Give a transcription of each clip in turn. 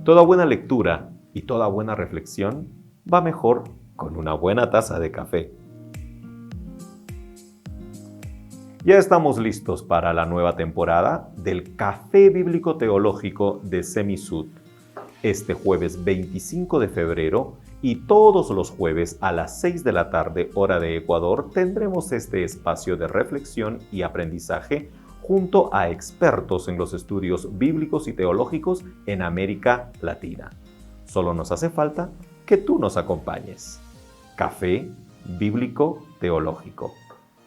Toda buena lectura y toda buena reflexión va mejor con una buena taza de café. Ya estamos listos para la nueva temporada del Café Bíblico Teológico de Semisud. Este jueves 25 de febrero y todos los jueves a las 6 de la tarde, hora de Ecuador, tendremos este espacio de reflexión y aprendizaje junto a expertos en los estudios bíblicos y teológicos en América Latina. Solo nos hace falta que tú nos acompañes. Café Bíblico Teológico.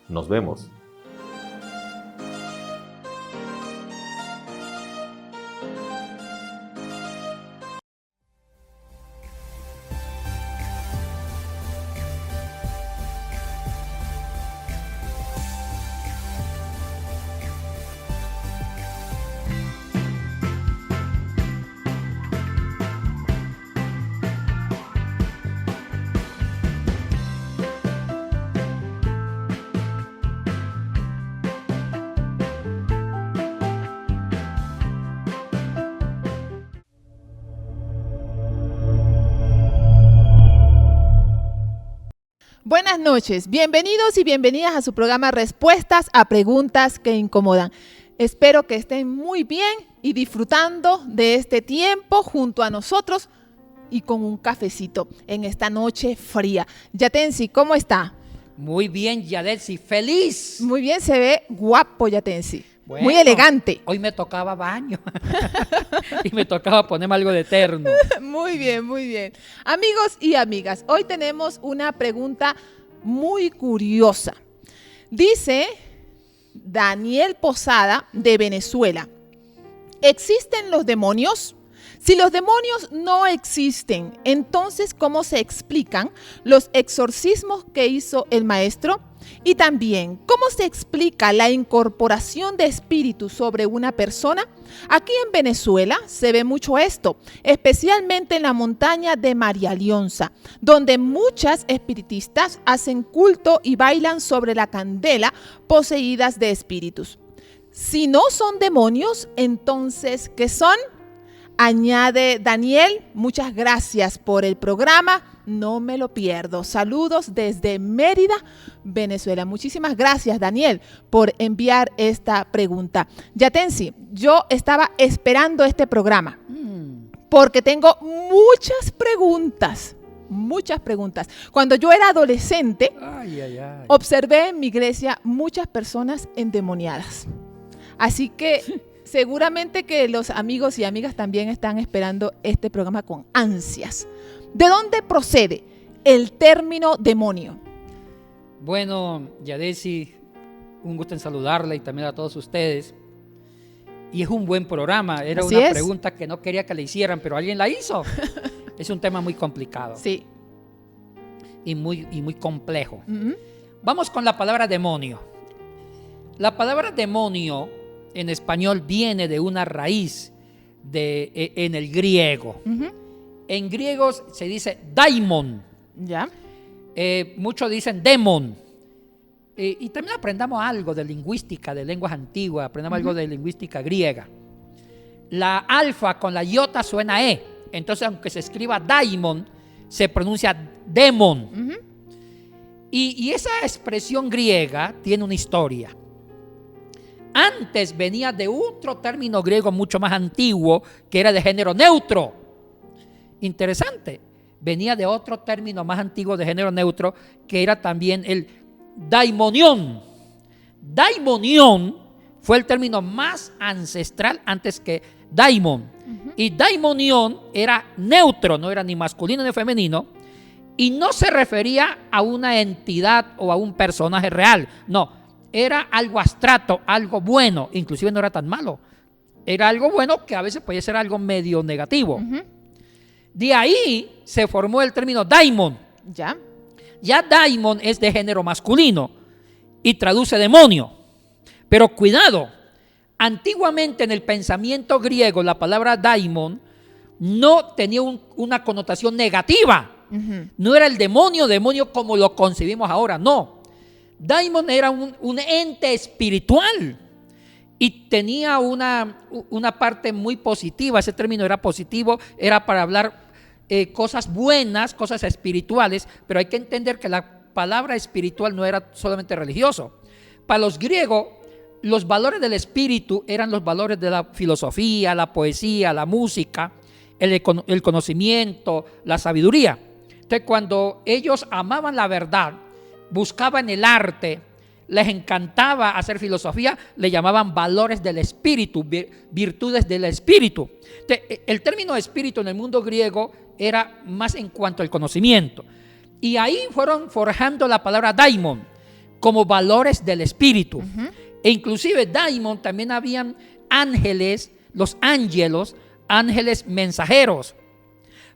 Nos vemos. Buenas noches, bienvenidos y bienvenidas a su programa Respuestas a Preguntas que Incomodan. Espero que estén muy bien y disfrutando de este tiempo junto a nosotros y con un cafecito en esta noche fría. Yatensi, ¿cómo está? Muy bien, Yadelsi, feliz. Muy bien, se ve guapo, Yatensi. Bueno, muy elegante. Hoy me tocaba baño y me tocaba ponerme algo de terno. Muy bien, muy bien. Amigos y amigas, hoy tenemos una pregunta muy curiosa. Dice Daniel Posada de Venezuela: ¿existen los demonios? Si los demonios no existen, entonces ¿cómo se explican los exorcismos que hizo el maestro? Y también, ¿cómo se explica la incorporación de espíritus sobre una persona? Aquí en Venezuela se ve mucho esto, especialmente en la montaña de María Leonza, donde muchas espiritistas hacen culto y bailan sobre la candela poseídas de espíritus. Si no son demonios, entonces, ¿qué son? Añade Daniel: muchas gracias por el programa, no me lo pierdo. Saludos desde Mérida, Venezuela. Muchísimas gracias, Daniel, por enviar esta pregunta. Yatensi, yo estaba esperando este programa porque tengo muchas preguntas. Cuando yo era adolescente, observé en mi iglesia muchas personas endemoniadas. Así que seguramente que los amigos y amigas también están esperando este programa con ansias. ¿De dónde procede el término demonio? Bueno, Yadesi, un gusto en saludarla y también a todos ustedes. Y es un buen programa. Era Así una es. Pregunta que no quería que le hicieran, pero alguien la hizo. Es un tema muy complicado. Sí. Y muy complejo. Vamos con la palabra demonio. La palabra demonio en español viene de una raíz en el griego. En griego se dice daimon. ¿Ya? Muchos dicen demon. Y también aprendamos algo de lingüística, de lenguas antiguas, aprendamos algo de lingüística griega. La alfa con la iota suena E. Entonces, aunque se escriba daimon, se pronuncia demon. Y esa expresión griega tiene una historia. Antes venía de otro término griego mucho más antiguo que era de género neutro. Interesante. Venía de otro término más antiguo de género neutro que era también el daimonión. Daimonión fue el término más ancestral antes que daimon. Y daimonión era neutro, no era ni masculino ni femenino. Y no se refería a una entidad o a un personaje real. No. Era algo abstracto, algo bueno, inclusive no era tan malo. Era algo bueno que a veces podía ser algo medio negativo. De ahí se formó el término daimon. Ya daimon es de género masculino y traduce demonio. Pero cuidado, antiguamente en el pensamiento griego la palabra daimon no tenía una connotación negativa. No era el demonio como lo concebimos ahora, no. Daimon era un ente espiritual y tenía una parte muy positiva. Ese término era positivo, era para hablar cosas buenas, cosas espirituales, pero hay que entender que la palabra espiritual no era solamente religioso. Para los griegos, los valores del espíritu eran los valores de la filosofía, la poesía, la música, el conocimiento, la sabiduría. Entonces, cuando ellos amaban la verdad, buscaban el arte, les encantaba hacer filosofía, le llamaban valores del espíritu, virtudes del espíritu. Entonces, el término espíritu en el mundo griego era más en cuanto al conocimiento. Y ahí fueron forjando la palabra daimon como valores del espíritu. E inclusive daimon también habían ángeles, los ángelos, ángeles mensajeros.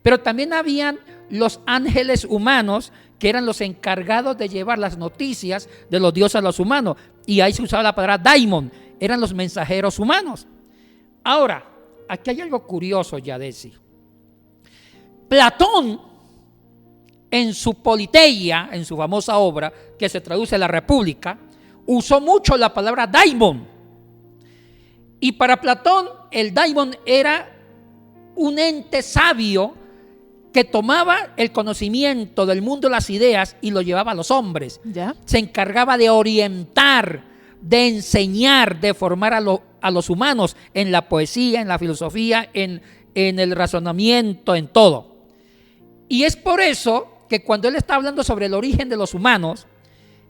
Pero también habían los ángeles humanos, que eran los encargados de llevar las noticias de los dioses a los humanos. Y ahí se usaba la palabra daimon, eran los mensajeros humanos. Ahora, aquí hay algo curioso, Yadesi. Platón, en su Politeia, en su famosa obra, que se traduce a la República, usó mucho la palabra daimon. Y para Platón, el daimon era un ente sabio que tomaba el conocimiento del mundo de las ideas y lo llevaba a los hombres. ¿Ya? Se encargaba de orientar, de enseñar, de formar a los humanos en la poesía, en la filosofía, en el razonamiento, en todo. Y es por eso que cuando él está hablando sobre el origen de los humanos,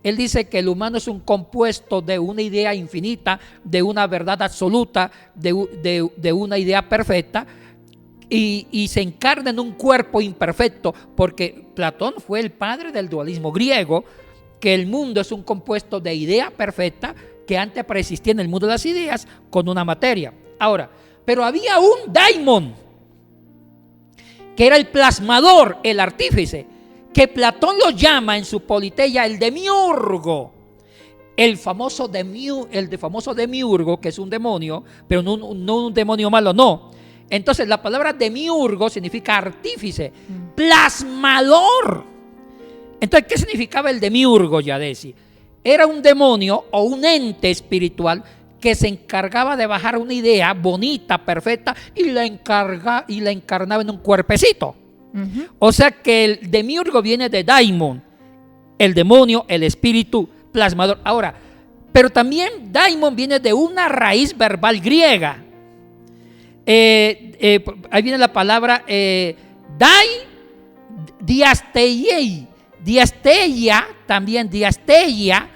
él dice que el humano es un compuesto de una idea infinita, de una verdad absoluta, de una idea perfecta, y se encarna en un cuerpo imperfecto, porque Platón fue el padre del dualismo griego, que el mundo es un compuesto de idea perfecta que antes preexistía en el mundo de las ideas con una materia. Ahora, pero había un daimon, que era el plasmador, el artífice, que Platón lo llama en su Politeia el demiurgo, el famoso demiurgo, que es un demonio, pero no un demonio malo, no. Entonces la palabra demiurgo significa artífice, plasmador. Entonces, ¿qué significaba el demiurgo, Yadesi? Era un demonio o un ente espiritual que se encargaba de bajar una idea bonita, perfecta, y la encarnaba en un cuerpecito. O sea que el demiurgo viene de daimon, el demonio, el espíritu plasmador. Ahora, pero también daimon viene de una raíz verbal griega. Ahí viene la palabra diasteiei. Diasteia, también diasteia,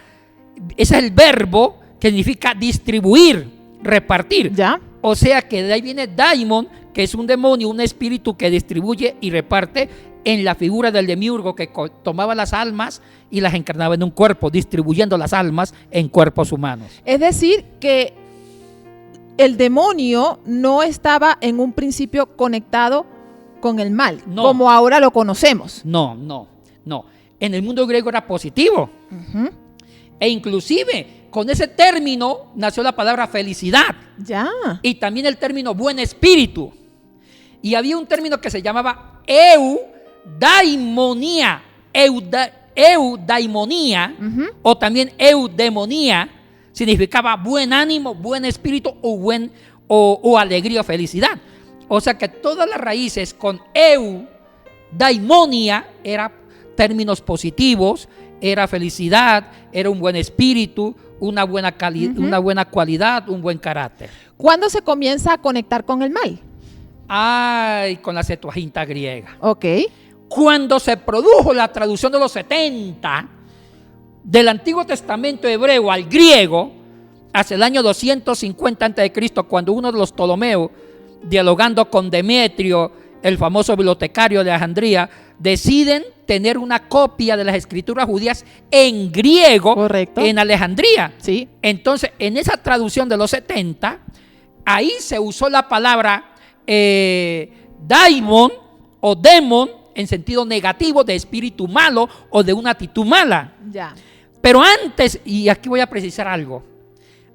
ese es el verbo que significa distribuir, repartir. ¿Ya? O sea que de ahí viene daimon, que es un demonio, un espíritu que distribuye y reparte, en la figura del demiurgo, que tomaba las almas y las encarnaba en un cuerpo, distribuyendo las almas en cuerpos humanos. Es decir, que el demonio no estaba en un principio conectado con el mal, No. como ahora lo conocemos. No. En el mundo griego era positivo. E inclusive con ese término nació la palabra felicidad. Ya. Y también el término buen espíritu. Y había un término que se llamaba eudaimonía. Eudaimonía, o también eudemonía, significaba buen ánimo, buen espíritu o alegría o felicidad. O sea que todas las raíces con eudaimonia eran términos positivos, era felicidad, era un buen espíritu, una buena cualidad, un buen carácter. ¿Cuándo se comienza a conectar con el mal? Con la Septuaginta griega. Ok. Cuando se produjo la traducción de los 70 del Antiguo Testamento hebreo al griego, hacia el año 250 a.C., cuando uno de los Ptolomeos, dialogando con Demetrio, el famoso bibliotecario de Alejandría, deciden tener una copia de las escrituras judías en griego. Correcto. En Alejandría. Sí. Entonces, en esa traducción de los 70, ahí se usó la palabra daimon o demon en sentido negativo, de espíritu malo o de una actitud mala. Ya. Pero antes, y aquí voy a precisar algo,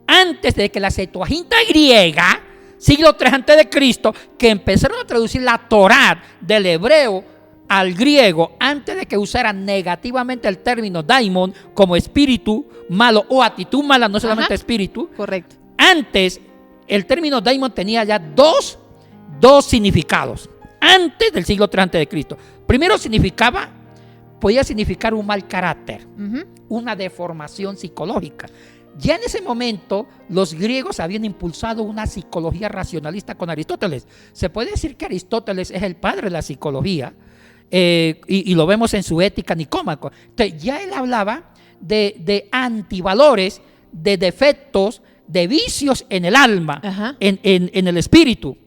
antes de que la Septuaginta griega, siglo III a.C., que empezaron a traducir la Torá del hebreo al griego, antes de que usaran negativamente el término daimon como espíritu malo o actitud mala, no solamente espíritu. Correcto. antes el término daimon tenía ya dos significados. Antes del siglo III a.C. Primero podía significar un mal carácter, una deformación psicológica. Ya en ese momento los griegos habían impulsado una psicología racionalista con Aristóteles. Se puede decir que Aristóteles es el padre de la psicología, y lo vemos en su Ética Nicómaco. Entonces ya él hablaba de antivalores, de defectos, de vicios en el alma, en el espíritu.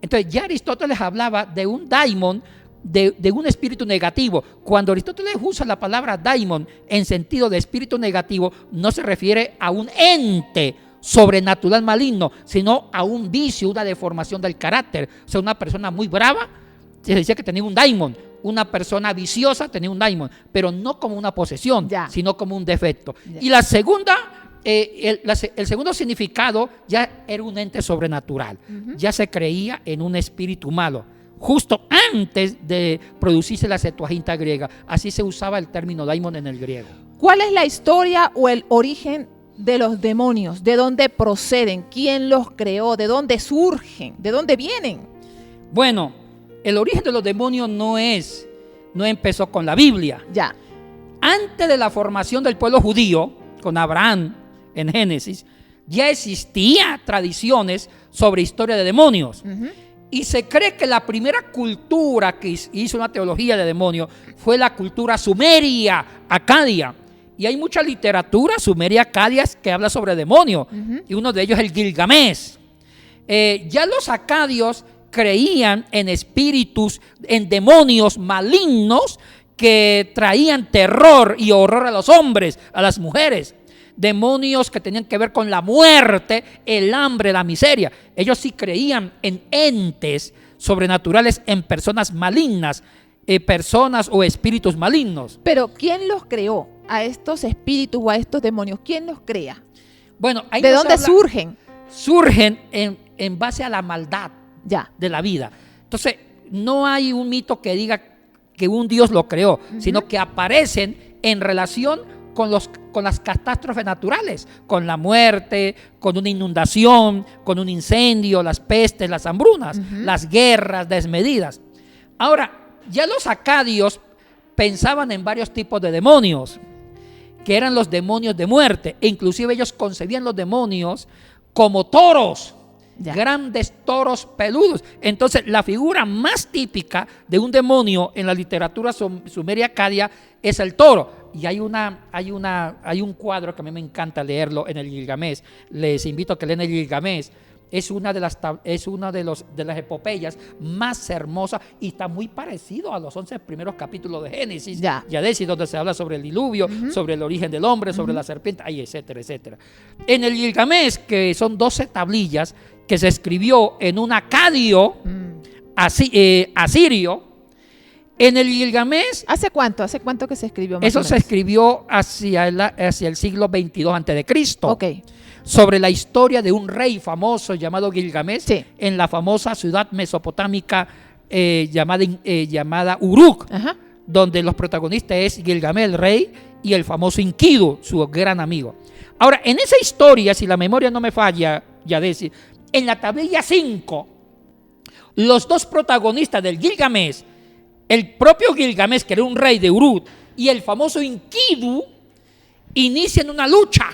Entonces ya Aristóteles hablaba de un daimon, de un espíritu negativo. Cuando Aristóteles usa la palabra daimon en sentido de espíritu negativo, no se refiere a un ente sobrenatural maligno, sino a un vicio, una deformación del carácter. O sea, una persona muy brava, se decía que tenía un daimon. Una persona viciosa tenía un daimon, pero no como una posesión, sino como un defecto. Y la segunda, el segundo significado ya era un ente sobrenatural. Ya se creía en un espíritu malo, justo antes de producirse la Septuaginta griega. Así se usaba el término daimon en el griego. ¿Cuál es la historia o el origen de los demonios? ¿De dónde proceden? ¿Quién los creó? ¿De dónde surgen? ¿De dónde vienen? Bueno, el origen de los demonios no empezó con la Biblia. Ya. Antes de la formación del pueblo judío, con Abraham en Génesis, ya existían tradiciones sobre historia de demonios. Y se cree que la primera cultura que hizo una teología de demonios fue la cultura sumeria, acadia. Y hay mucha literatura sumeria, acadia, que habla sobre demonios. Y uno de ellos es el Gilgamesh. Ya los acadios creían en espíritus, en demonios malignos que traían terror y horror a los hombres, a las mujeres. Demonios que tenían que ver con la muerte, el hambre, la miseria. Ellos sí creían en entes sobrenaturales, en personas malignas, personas o espíritus malignos. Pero ¿quién los creó a estos espíritus o a estos demonios? ¿Quién los crea? Bueno, ahí ¿de dónde surgen? Surgen en base a la maldad de la vida. Entonces, no hay un mito que diga que un Dios lo creó, sino que aparecen en relación con las catástrofes naturales, con la muerte, con una inundación, con un incendio, las pestes, las hambrunas, las guerras desmedidas. Ahora, ya los acadios pensaban en varios tipos de demonios, que eran los demonios de muerte, e inclusive ellos concebían los demonios como toros, grandes toros peludos. Entonces, la figura más típica de un demonio en la literatura sumeria acadia es el toro. Y hay un cuadro que a mí me encanta leerlo en el Gilgamesh. Les invito a que lean el Gilgamesh. Es una de las epopeyas más hermosas y está muy parecido a los 11 primeros capítulos de Génesis, Yadesi, donde se habla sobre el diluvio, sobre el origen del hombre, sobre la serpiente, etcétera, etcétera. En el Gilgamesh, que son 12 tablillas que se escribió en un acadio asirio, en el Gilgamesh. ¿Hace cuánto que se escribió? Eso se escribió hacia el siglo XXII a.C. Ok. Sobre la historia de un rey famoso llamado Gilgamesh, en la famosa ciudad mesopotámica llamada Uruk, donde los protagonistas es Gilgamesh, el rey, y el famoso Enkidu, su gran amigo. Ahora, en esa historia, si la memoria no me falla, Yadesi, en la tablilla 5, los dos protagonistas del Gilgamesh, el propio Gilgamesh, que era un rey de Uruk, y el famoso Enkidu, inician una lucha.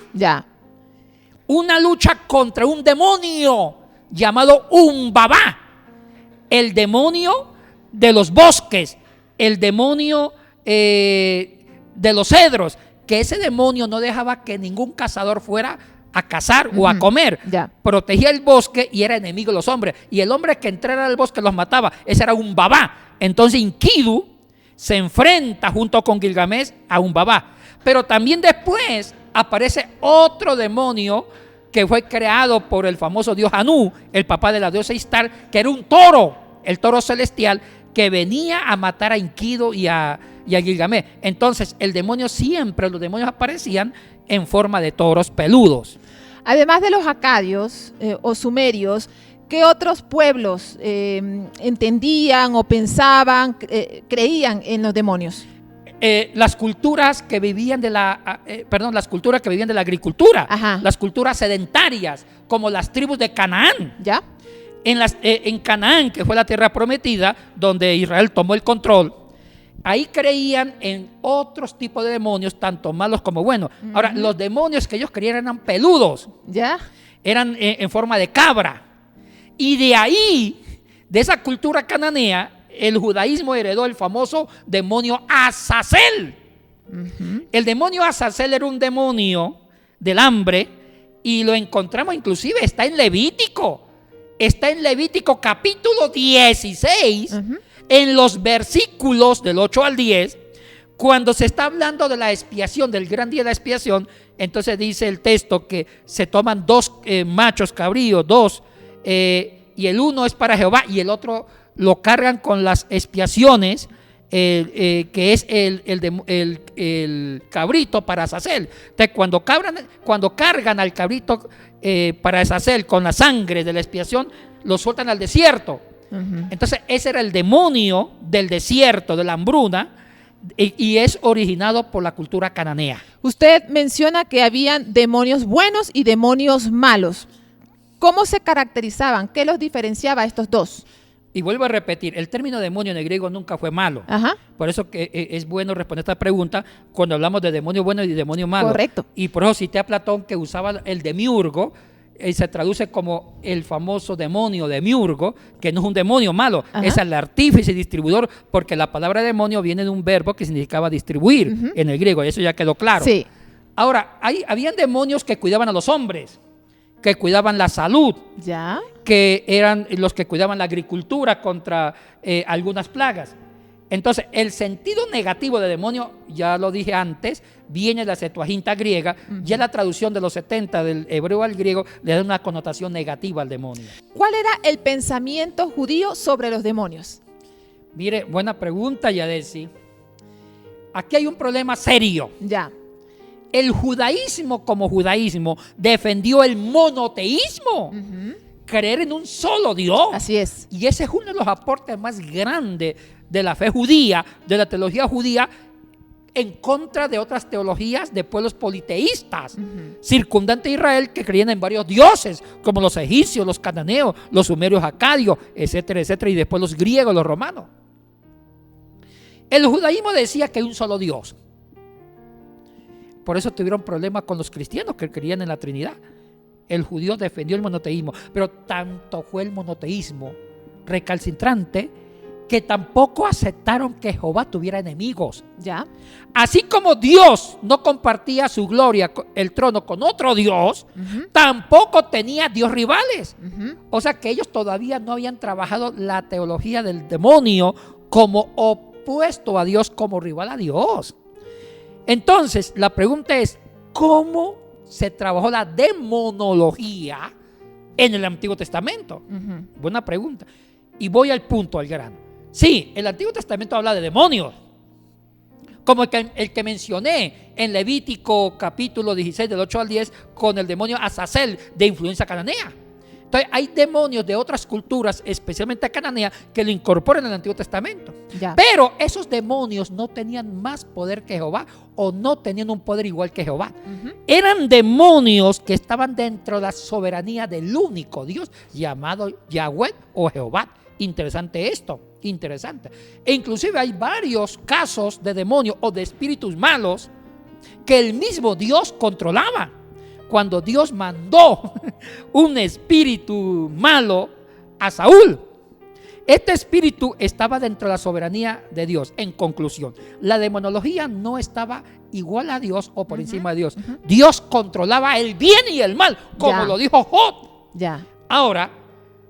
Una lucha contra un demonio llamado Umbaba, el demonio de los bosques, el demonio de los cedros, que ese demonio no dejaba que ningún cazador fuera a cazar o a comer. Protegía el bosque y era enemigo de los hombres. Y el hombre que entrara al bosque los mataba. Ese era Umbaba. Entonces Enkidu se enfrenta junto con Gilgamesh a Umbaba. Pero también después aparece otro demonio que fue creado por el famoso dios Anu, el papá de la diosa Ishtar, que era un toro, el toro celestial, que venía a matar a Enkidu y a Gilgamesh. Entonces, los demonios aparecían en forma de toros peludos. Además de los acadios o sumerios, ¿qué otros pueblos entendían o pensaban, creían en los demonios? las culturas que vivían de la, las culturas que vivían de la agricultura, Ajá. las culturas sedentarias, como las tribus de Canaán. ¿Ya? En Canaán, que fue la tierra prometida, donde Israel tomó el control, ahí creían en otros tipos de demonios, tanto malos como buenos. Ahora, los demonios que ellos creían eran peludos, ¿Ya? eran en forma de cabra. Y de ahí, de esa cultura cananea, el judaísmo heredó el famoso demonio Azazel. El demonio Azazel era un demonio del hambre y lo encontramos inclusive, está en Levítico. Está en Levítico capítulo 16, en los versículos del 8 al 10, cuando se está hablando de la expiación, del gran día de la expiación. Entonces dice el texto que se toman dos machos cabríos, y el uno es para Jehová y el otro lo cargan con las expiaciones, que es el cabrito para Azazel. Entonces cuando cargan al cabrito para Azazel con la sangre de la expiación, lo sueltan al desierto. Entonces ese era el demonio del desierto, de la hambruna, y es originado por la cultura cananea. Usted menciona que habían demonios buenos y demonios malos. ¿Cómo se caracterizaban? ¿Qué los diferenciaba a estos dos? Y vuelvo a repetir, el término demonio en el griego nunca fue malo. Ajá. Por eso que es bueno responder esta pregunta cuando hablamos de demonio bueno y demonio malo. Correcto. Y por eso cité a Platón, que usaba el demiurgo, se traduce como el famoso demonio demiurgo, que no es un demonio malo, Ajá. es el artífice y distribuidor, porque la palabra demonio viene de un verbo que significaba distribuir en el griego, y eso ya quedó claro. Sí. Ahora, habían demonios que cuidaban a los hombres, que cuidaban la salud, ¿Ya? que eran los que cuidaban la agricultura contra algunas plagas. Entonces, el sentido negativo de demonio, ya lo dije antes, viene de la Septuaginta griega. Ya la traducción de los 70 del hebreo al griego le da una connotación negativa al demonio. ¿Cuál era el pensamiento judío sobre los demonios? Mire, buena pregunta, Yadesi. Aquí hay un problema serio. Ya. El judaísmo como judaísmo defendió el monoteísmo, creer en un solo Dios. Así es. Y ese es uno de los aportes más grandes de la fe judía, de la teología judía, en contra de otras teologías de pueblos politeístas, circundantes a Israel, que creían en varios dioses, como los egipcios, los cananeos, los sumerios acadios, etcétera, etcétera, y después los griegos, los romanos. El judaísmo decía que hay un solo Dios. Por eso tuvieron problemas con los cristianos que creían en la Trinidad. El judío defendió el monoteísmo, pero tanto fue el monoteísmo recalcitrante que tampoco aceptaron que Jehová tuviera enemigos. ¿Ya? Así como Dios no compartía su gloria, el trono, con otro Dios, tampoco tenía Dios rivales. O sea que ellos todavía no habían trabajado la teología del demonio como opuesto a Dios, como rival a Dios. Entonces, la pregunta es, ¿cómo se trabajó la demonología en el Antiguo Testamento? Buena pregunta. Y voy al punto, al grano. Sí, el Antiguo Testamento habla de demonios, como el que mencioné en Levítico capítulo 16 del 8 al 10 con el demonio Azazel de influencia cananea. Entonces hay demonios de otras culturas, especialmente cananea, que lo incorporan en el Antiguo Testamento. Ya. Pero esos demonios no tenían más poder que Jehová, o no tenían un poder igual que Jehová. Eran demonios que estaban dentro de la soberanía del único Dios llamado Yahweh o Jehová. Interesante esto, interesante. E inclusive hay varios casos de demonios o de espíritus malos que el mismo Dios controlaba. Cuando Dios mandó un espíritu malo a Saúl, este espíritu estaba dentro de la soberanía de Dios. En conclusión, la demonología no estaba igual a Dios o por encima de Dios. Dios controlaba el bien y el mal, como lo dijo Job. Ya. Ahora,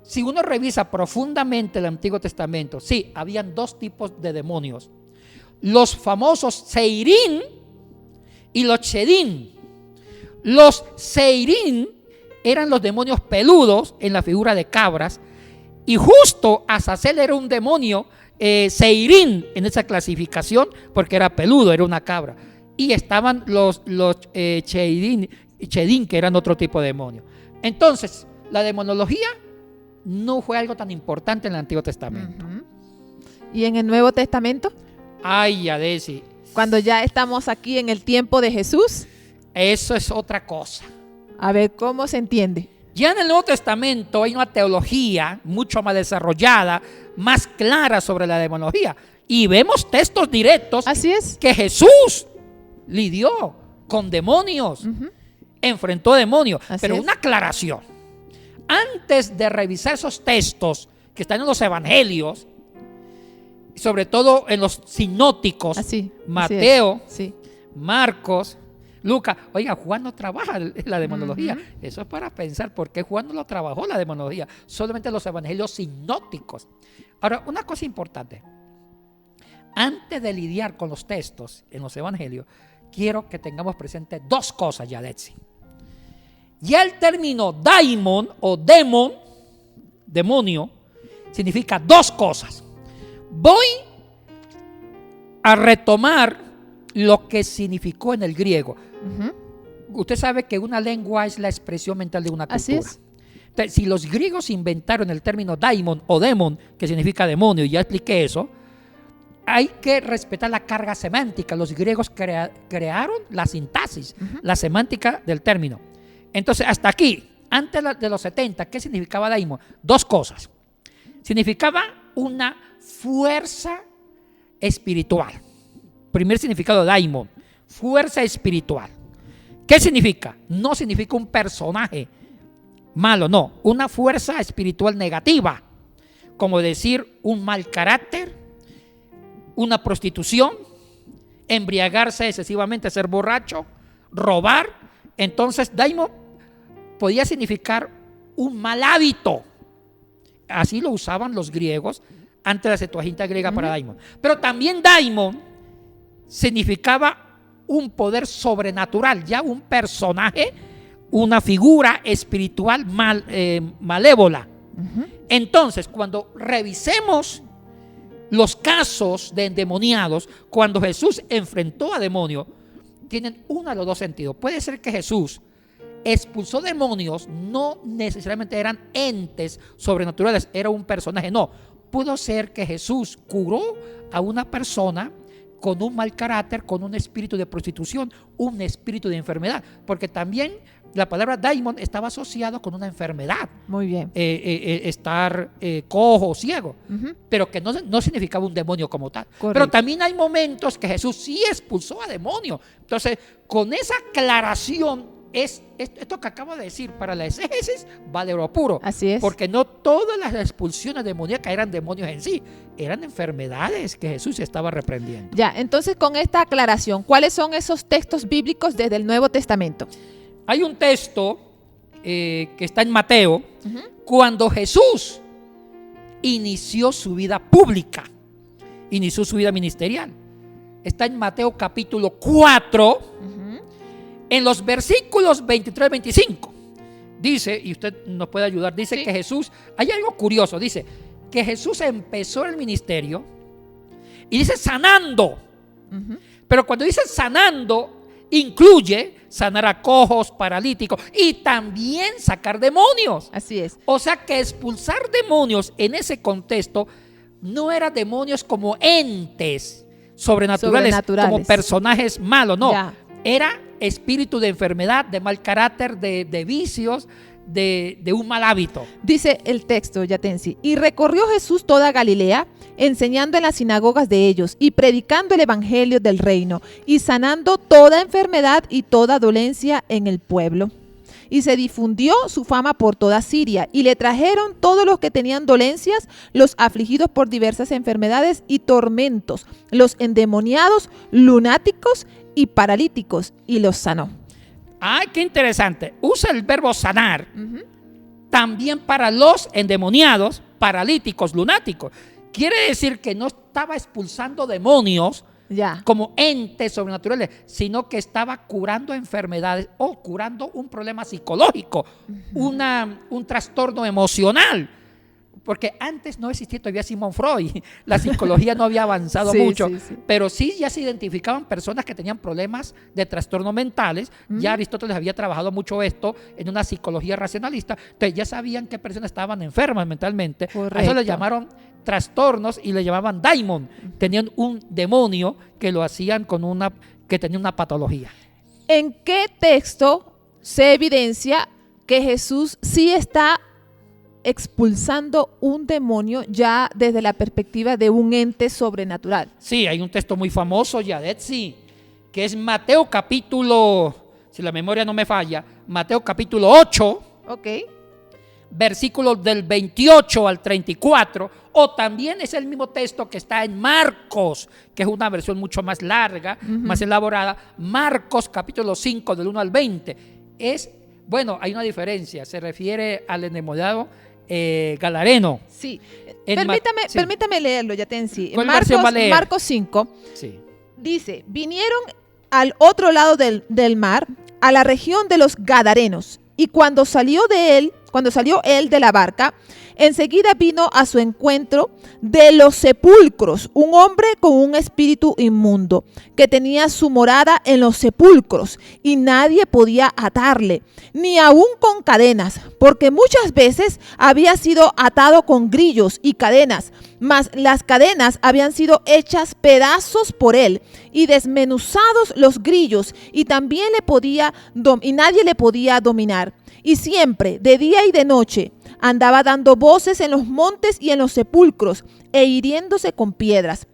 si uno revisa profundamente el Antiguo Testamento, sí, habían dos tipos de demonios. Los famosos Seirín y los Chedín. Los Seirín eran los demonios peludos en la figura de cabras, y justo Azazel era un demonio Seirín en esa clasificación porque era peludo, era una cabra. Y estaban los Chedín, que eran otro tipo de demonio. Entonces, la demonología no fue algo tan importante en el Antiguo Testamento. ¿Y en el Nuevo Testamento? Ay, Yadesi, Cuando ya estamos aquí en el tiempo de Jesús. Eso es otra cosa. A ver, ¿cómo se entiende? Ya en el Nuevo Testamento hay una teología mucho más desarrollada, más clara sobre la demonología. Y vemos textos directos. Así es. Que Jesús lidió con demonios, enfrentó demonios. Así Pero es. una aclaración. Antes de revisar esos textos que están en los evangelios, sobre todo en los sinópticos, Así. Mateo, Así es. Sí. Marcos, Lucas. Oiga, Juan no trabaja la demonología. Eso es para pensar por qué Juan no lo trabajó la demonología. Solamente los evangelios sinópticos. Ahora, una cosa importante. Antes de lidiar con los textos en los evangelios, quiero que tengamos presente dos cosas, Yadetsi. Ya el término daimon o demon, demonio, significa dos cosas. Voy a retomar lo que significó en el griego. Usted sabe que una lengua es la expresión mental de una cultura. Así es. Entonces, si los griegos inventaron el término daimon o demon, que significa demonio, y ya expliqué eso, hay que respetar la carga semántica. Los griegos crearon la sintaxis, la semántica del término. Entonces, hasta aquí, antes de los 70, ¿qué significaba daimon? Dos cosas. Significaba una fuerza espiritual. Primer significado de daimon, fuerza espiritual. ¿Qué significa? No significa un personaje malo, no. Una fuerza espiritual negativa, como decir un mal carácter, una prostitución, embriagarse excesivamente, ser borracho, robar. Entonces, daimon podía significar un mal hábito. Así lo usaban los griegos antes de la Septuaginta griega para daimon. Pero también daimon significaba un poder sobrenatural, ya un personaje, una figura espiritual malévola. Entonces, cuando revisemos los casos de endemoniados, cuando Jesús enfrentó a demonios, tienen uno de los dos sentidos. Puede ser que Jesús expulsó demonios, no necesariamente eran entes sobrenaturales, era un personaje, no. Pudo ser que Jesús curó a una persona con un mal carácter, con un espíritu de prostitución, un espíritu de enfermedad, porque también la palabra daimon estaba asociado con una enfermedad. Muy bien. Estar cojo, ciego, pero que no significaba un demonio como tal. Correcto. Pero también hay momentos que Jesús sí expulsó a demonios. Entonces, con esa aclaración, esto que acabo de decir para la exégesis vale oro puro. Así es. Porque no todas las expulsiones demoníacas eran demonios en sí, eran enfermedades que Jesús estaba reprendiendo. Ya, entonces con esta aclaración, ¿cuáles son esos textos bíblicos desde el Nuevo Testamento? Hay un texto que está en Mateo, cuando Jesús inició su vida pública, inició su vida ministerial. Está en Mateo capítulo 4, en los versículos 23 y 25. Dice, y usted nos puede ayudar, dice Sí. que Jesús, hay algo curioso, dice que Jesús empezó el ministerio y dice sanando. Pero cuando dice sanando, incluye sanar a cojos, paralíticos y también sacar demonios. Así es. O sea que expulsar demonios en ese contexto no eran demonios como entes sobrenaturales. Como personajes malos, no. Ya. Era espíritu de enfermedad, de mal carácter, de vicios, de un mal hábito. Dice el texto, Yatensi, y recorrió Jesús toda Galilea, enseñando en las sinagogas de ellos y predicando el evangelio del reino y sanando toda enfermedad y toda dolencia en el pueblo. Y se difundió su fama por toda Siria y le trajeron todos los que tenían dolencias, los afligidos por diversas enfermedades y tormentos, los endemoniados, lunáticos y paralíticos, y los sanó. ¡Ay, qué interesante! Usa el verbo sanar también para los endemoniados, paralíticos, lunáticos. Quiere decir que no estaba expulsando demonios Ya. como entes sobrenaturales, sino que estaba curando enfermedades o curando un problema psicológico, un trastorno emocional. porque antes no existía todavía Sigmund Freud, la psicología no había avanzado mucho, pero sí ya se identificaban personas que tenían problemas de trastornos mentales. Ya Aristóteles había trabajado mucho esto en una psicología racionalista, entonces ya sabían qué personas estaban enfermas mentalmente. Correcto. A eso le llamaron trastornos y le llamaban daimon. Tenían un demonio que lo hacían que tenía una patología. ¿En qué texto se evidencia que Jesús sí está expulsando un demonio ya desde la perspectiva de un ente sobrenatural? Sí, hay un texto muy famoso, Yadet, sí, que es Mateo capítulo, si la memoria no me falla, Mateo capítulo 8, Ok. versículos del 28 al 34, o también es el mismo texto que está en Marcos, que es una versión mucho más larga, más elaborada, Marcos capítulo 5 del 1 al 20. Bueno, hay una diferencia, se refiere al endemoniado gadareno. Sí. En Permítame leerlo, Yatensi. ¿Cuál versión va a leer? Marcos 5 Sí. dice: vinieron al otro lado del mar, a la región de los Gadarenos, y cuando salió él de la barca, enseguida vino a su encuentro de los sepulcros un hombre con un espíritu inmundo, que tenía su morada en los sepulcros, y nadie podía atarle, ni aun con cadenas, porque muchas veces había sido atado con grillos y cadenas, mas las cadenas habían sido hechas pedazos por él, y desmenuzados los grillos, y nadie le podía dominar. Y siempre, de día y de noche, andaba dando voces en los montes y en los sepulcros, e hiriéndose con piedras.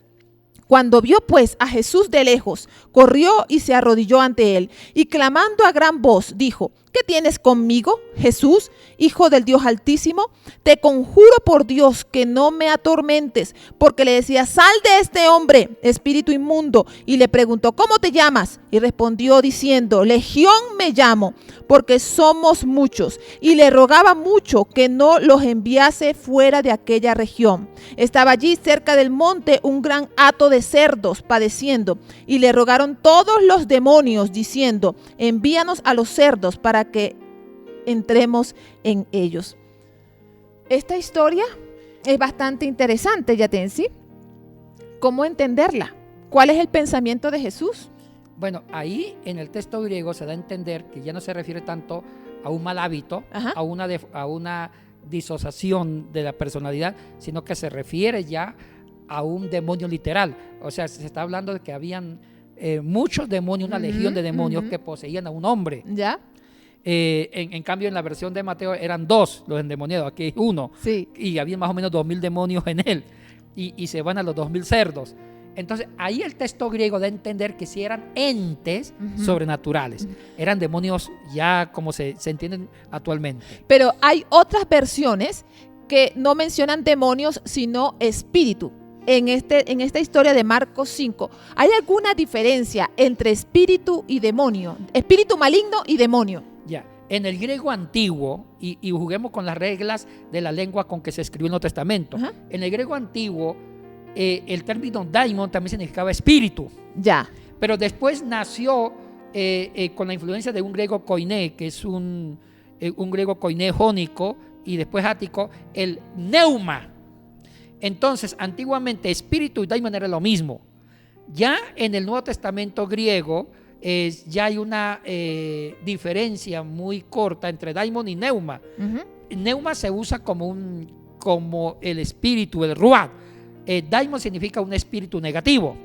Cuando vio pues a Jesús de lejos, corrió y se arrodilló ante él, y clamando a gran voz, dijo: ¿qué tienes conmigo, Jesús, Hijo del Dios Altísimo? Te conjuro por Dios que no me atormentes. Porque le decía: sal de este hombre, espíritu inmundo. Y le preguntó: ¿cómo te llamas? Y respondió diciendo: Legión me llamo, porque somos muchos. Y le rogaba mucho que no los enviase fuera de aquella región. Estaba allí cerca del monte un gran hato de cerdos padeciendo, y le rogaron todos los demonios diciendo: envíanos a los cerdos para que entremos en ellos. Esta historia es bastante interesante, Yatensi. ¿Cómo entenderla? ¿Cuál es el pensamiento de Jesús? Bueno, ahí en el texto griego se da a entender que ya no se refiere tanto a un mal hábito, a una disociación de la personalidad, sino que se refiere ya a un demonio literal. O sea, se está hablando de que habían muchos demonios, una legión de demonios que poseían a un hombre. ¿Ya? En cambio, en la versión de Mateo eran 2 los endemoniados, aquí 1. Sí. Y había más o menos 2000 demonios en él. Y se van a los 2000 cerdos. Entonces, ahí el texto griego da a entender que sí eran entes sobrenaturales. Eran demonios ya como se entienden actualmente. Pero hay otras versiones que no mencionan demonios, sino espíritu. En esta historia de Marcos 5, ¿hay alguna diferencia entre espíritu y demonio? Espíritu maligno y demonio. Ya, en el griego antiguo, y juguemos con las reglas de la lengua con que se escribió el Nuevo Testamento. En el griego antiguo, el término daimon también significaba espíritu. Ya. Pero después nació con la influencia de un griego koiné, que es un griego koiné jónico y después ático, el neuma. Entonces, antiguamente espíritu y daimon era lo mismo. Ya en el Nuevo Testamento griego ya hay una diferencia muy corta entre daimon y neuma. Neuma se usa como el espíritu, el ruach. Daimon significa un espíritu negativo,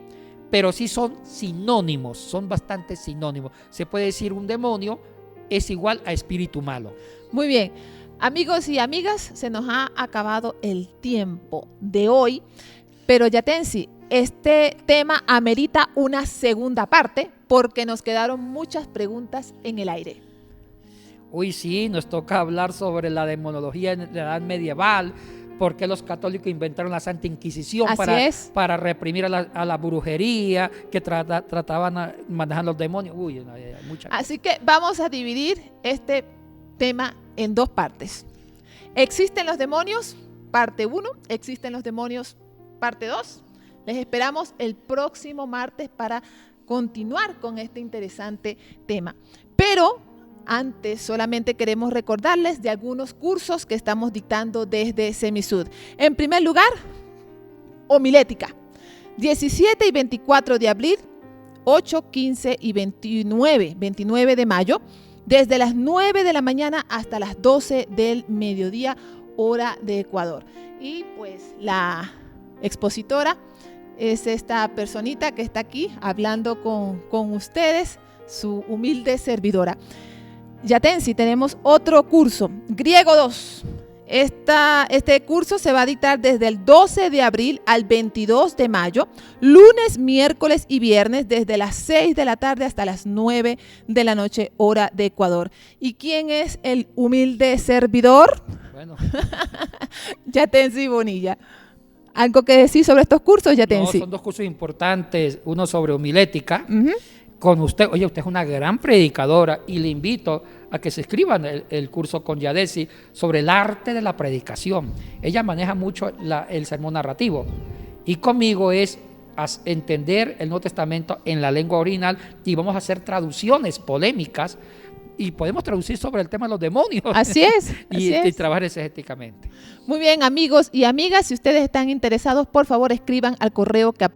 pero sí son sinónimos, son bastante sinónimos. Se puede decir un demonio es igual a espíritu malo. Muy bien. Amigos y amigas, se nos ha acabado el tiempo de hoy, pero Yatensi, este tema amerita una segunda parte porque nos quedaron muchas preguntas en el aire. Uy, sí, nos toca hablar sobre la demonología en la edad medieval, por qué los católicos inventaron la Santa Inquisición para reprimir a la brujería, que trataban de manejar los demonios. Uy, hay muchas Así que vamos a dividir este tema en 2 partes. ¿Existen los demonios? Parte 1. ¿Existen los demonios? Parte 2. Les esperamos el próximo martes para continuar con este interesante tema. Pero Antes, solamente queremos recordarles de algunos cursos que estamos dictando desde Semisud. En primer lugar, homilética, 17 y 24 de abril, 8, 15 y 29 de mayo, desde las 9 de la mañana hasta las 12 del mediodía, hora de Ecuador. Y pues la expositora es esta personita que está aquí hablando con ustedes, su humilde servidora. Yatensi, tenemos otro curso, Griego 2. Este curso se va a dictar desde el 12 de abril al 22 de mayo, lunes, miércoles y viernes, desde las 6 de la tarde hasta las 9 de la noche, hora de Ecuador. ¿Y quién es el humilde servidor? Bueno. Yatensi Bonilla. ¿Algo que decir sobre estos cursos, Yatensi? No, son 2 cursos importantes, uno sobre homilética. Uh-huh. Con usted, oye, usted es una gran predicadora y le invito a que se escriban el curso con Yadesi sobre el arte de la predicación. Ella maneja mucho el sermón narrativo y conmigo es entender el Nuevo Testamento en la lengua original y vamos a hacer traducciones polémicas y podemos traducir sobre el tema de los demonios. Así es. y trabajar exegéticamente. Muy bien, amigos y amigas, si ustedes están interesados, por favor escriban al correo que